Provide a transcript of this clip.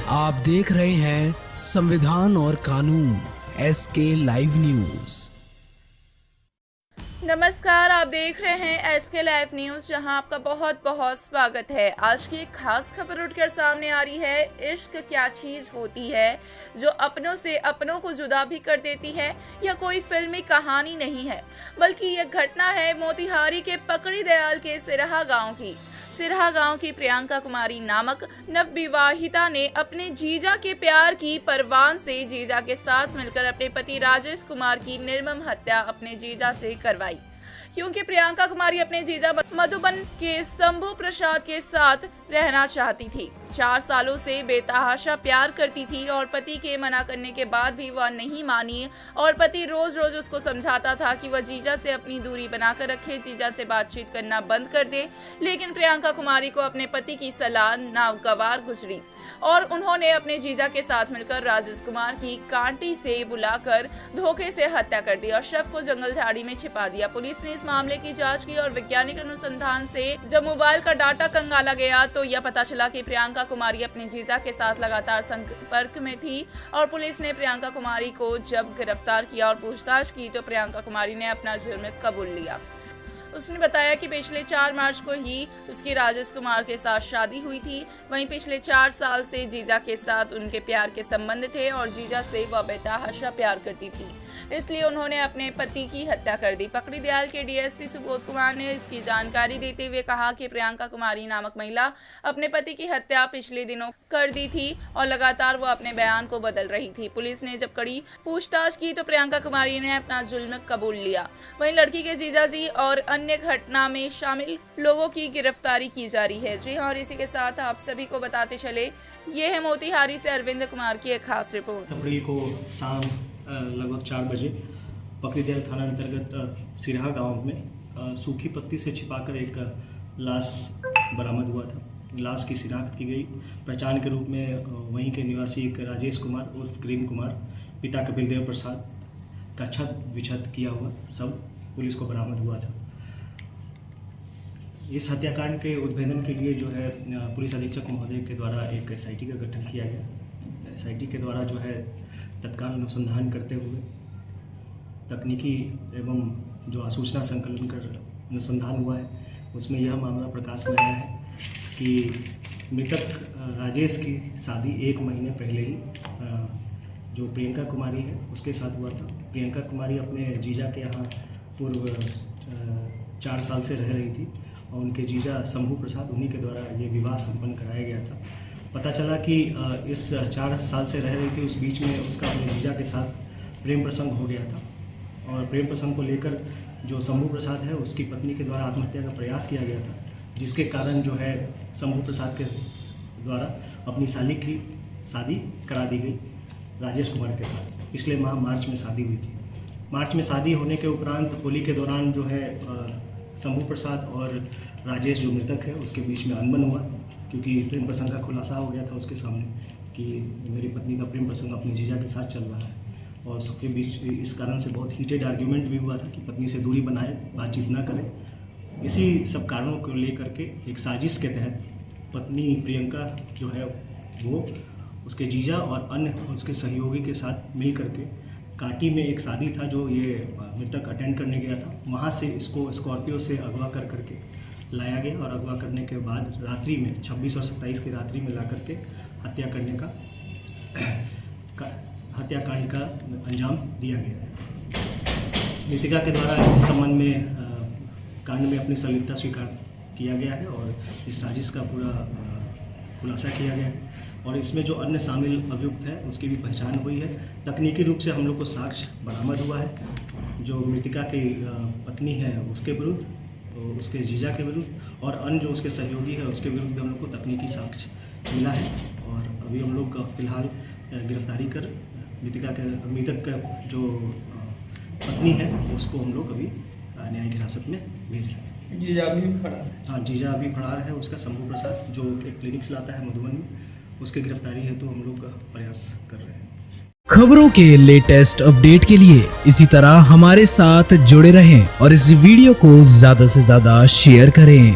आप देख रहे हैं संविधान और कानून SK लाइव न्यूज। नमस्कार, आप देख रहे हैं SK लाइव न्यूज, जहां आपका बहुत बहुत स्वागत है। आज की एक खास खबर उठकर सामने आ रही है। इश्क क्या चीज होती है जो अपनों से अपनों को जुदा भी कर देती है। यह कोई फिल्मी कहानी नहीं है, बल्कि यह घटना है मोतिहारी के पकड़ी दयाल के सिरहा गांव की। सिरहा गांव की प्रियंका कुमारी नामक नवविवाहिता ने अपने जीजा के प्यार की परवान से जीजा के साथ मिलकर अपने पति राजेश कुमार की निर्मम हत्या अपने जीजा से करवाई, क्योंकि प्रियंका कुमारी अपने जीजा मधुबन के शंभू प्रसाद के साथ रहना चाहती थी। 4 सालों से बेतहाशा प्यार करती थी और पति के मना करने के बाद भी वह नहीं मानी और पति रोज रोज उसको समझाता था कि वह जीजा से अपनी दूरी बनाकर रखे, जीजा से बातचीत करना बंद कर दे। लेकिन प्रियंका कुमारी को अपने पति की सलाह नागवार गुजरी और उन्होंने अपने जीजा के साथ मिलकर राजेश कुमार की कांटी से बुलाकर धोखे से हत्या कर दी और शव को जंगल झाड़ी में छिपा दिया। पुलिस ने इस मामले की जांच की और वैज्ञानिक अनुसंधान से जब मोबाइल का डाटा खंगाला गया तो यह पता चला कि प्रियंका कुमारी अपने जीजा के साथ लगातार संपर्क में थी और पुलिस ने प्रियंका कुमारी को जब गिरफ्तार किया और पूछताछ की तो प्रियंका कुमारी ने अपना जुर्म कबूल लिया। उसने बताया कि पिछले 4 मार्च को ही उसकी राजेश कुमार के साथ शादी हुई थी। वहीं पिछले 4 साल से जीजा के साथ उनके प्यार के संबंध थे और जीजा से वह बेतहाशा प्यार करती थी, इसलिए उन्होंने अपने पति की हत्या कर दी। पकड़ी दयाल के DSP सुबोध कुमार ने इसकी जानकारी देते हुए कहा कि प्रियंका कुमारी नामक महिला अपने पति की हत्या पिछले दिनों कर दी थी और लगातार वो अपने बयान को बदल रही थी। पुलिस ने जब कड़ी पूछताछ की तो प्रियंका कुमारी ने अपना जुल्म कबूल लिया। वहीं लड़की के जीजाजी और अन्य घटना में शामिल लोगों की गिरफ्तारी की जा रही है। जी हाँ, और इसी के साथ आप सभी को बताते चले, ये है मोतिहारी से अरविंद कुमार की एक खास रिपोर्ट। अप्रैल को शाम लगभग 4 बजे पकड़ी दयाल थाना अंतर्गत सिरहा गांव में सूखी पत्ती से छिपाकर एक लाश बरामद हुआ था। लाश की शिनाख्त की गई। पहचान के रूप में वहीं के निवासी एक राजेश कुमार उर्फ क्रीम कुमार, पिता कपिल देव प्रसाद का छत विछत किया हुआ सब पुलिस को बरामद हुआ था। इस हत्याकांड के उद्भेदन के लिए जो है पुलिस अधीक्षक महोदय के द्वारा एक SIT का गठन किया गया। SIT के द्वारा जो है तत्काल अनुसंधान करते हुए तकनीकी एवं जो आसूचना संकलन कर अनुसंधान हुआ है, उसमें यह मामला प्रकाश में आया है कि मृतक राजेश की शादी 1 महीने पहले ही जो प्रियंका कुमारी है उसके साथ हुआ था। प्रियंका कुमारी अपने जीजा के यहाँ पूर्व 4 साल से रह रही थी और उनके जीजा शंभू प्रसाद, उन्हीं के द्वारा ये विवाह संपन्न कराया गया था। पता चला कि इस 4 साल से रह रही थी, उस बीच में उसका अपने जीजा के साथ प्रेम प्रसंग हो गया था और प्रेम प्रसंग को लेकर जो शंभू प्रसाद है उसकी पत्नी के द्वारा आत्महत्या का प्रयास किया गया था, जिसके कारण जो है शंभू प्रसाद के द्वारा अपनी साली की शादी करा दी गई राजेश कुमार के साथ। पिछले माह मार्च में शादी हुई थी। मार्च में शादी होने के उपरांत होली के दौरान जो है शंभू प्रसाद और राजेश जो मृतक है उसके बीच में अनबन हुआ, क्योंकि प्रेम प्रसंग का खुलासा हो गया था उसके सामने कि मेरी पत्नी का प्रेम प्रसंग अपने जीजा के साथ चल रहा है और उसके बीच इस कारण से बहुत हीटेड आर्ग्यूमेंट भी हुआ था कि पत्नी से दूरी बनाए, बातचीत ना करें। इसी सब कारणों को लेकर के एक साजिश के तहत पत्नी प्रियंका जो है वो उसके जीजा और अन्य उसके सहयोगी के साथ मिल करके कांटी में एक शादी था जो ये मृतक अटेंड करने गया था, वहाँ से इसको स्कॉर्पियो से अगवा कर करके लाया गया और अगवा करने के बाद रात्रि में 26 और 27 की रात्रि में ला करके हत्या करने का हत्याकांड का अंजाम दिया गया है। मृतिका के द्वारा इस संबंध में कांड में अपनी संलिप्तता स्वीकार किया गया है और इस साजिश का पूरा खुलासा किया गया है और इसमें जो अन्य शामिल अभियुक्त है उसकी भी पहचान हुई है। तकनीकी रूप से हम लोग को साक्ष्य बरामद हुआ है। जो मृतिका की पत्नी है उसके विरुद्ध, तो उसके जीजा के विरुद्ध और अन्य जो उसके सहयोगी है उसके विरुद्ध भी हम लोग को तकनीकी साक्ष्य मिला है और अभी हम लोग फिलहाल गिरफ्तारी कर मृतक का जो पत्नी है उसको हम लोग अभी न्यायिक हिरासत में भेज रहे हैं। जीजा भी फरार है? हाँ, जीजा अभी फरार है उसका, शंभू प्रसाद, जो एक क्लिनिक चलाता है मधुबन में। उसकी गिरफ्तारी है तो हम लोग प्रयास कर रहे हैं। खबरों के लेटेस्ट अपडेट के लिए इसी तरह हमारे साथ जुड़े रहें और इस वीडियो को ज्यादा से ज्यादा शेयर करें।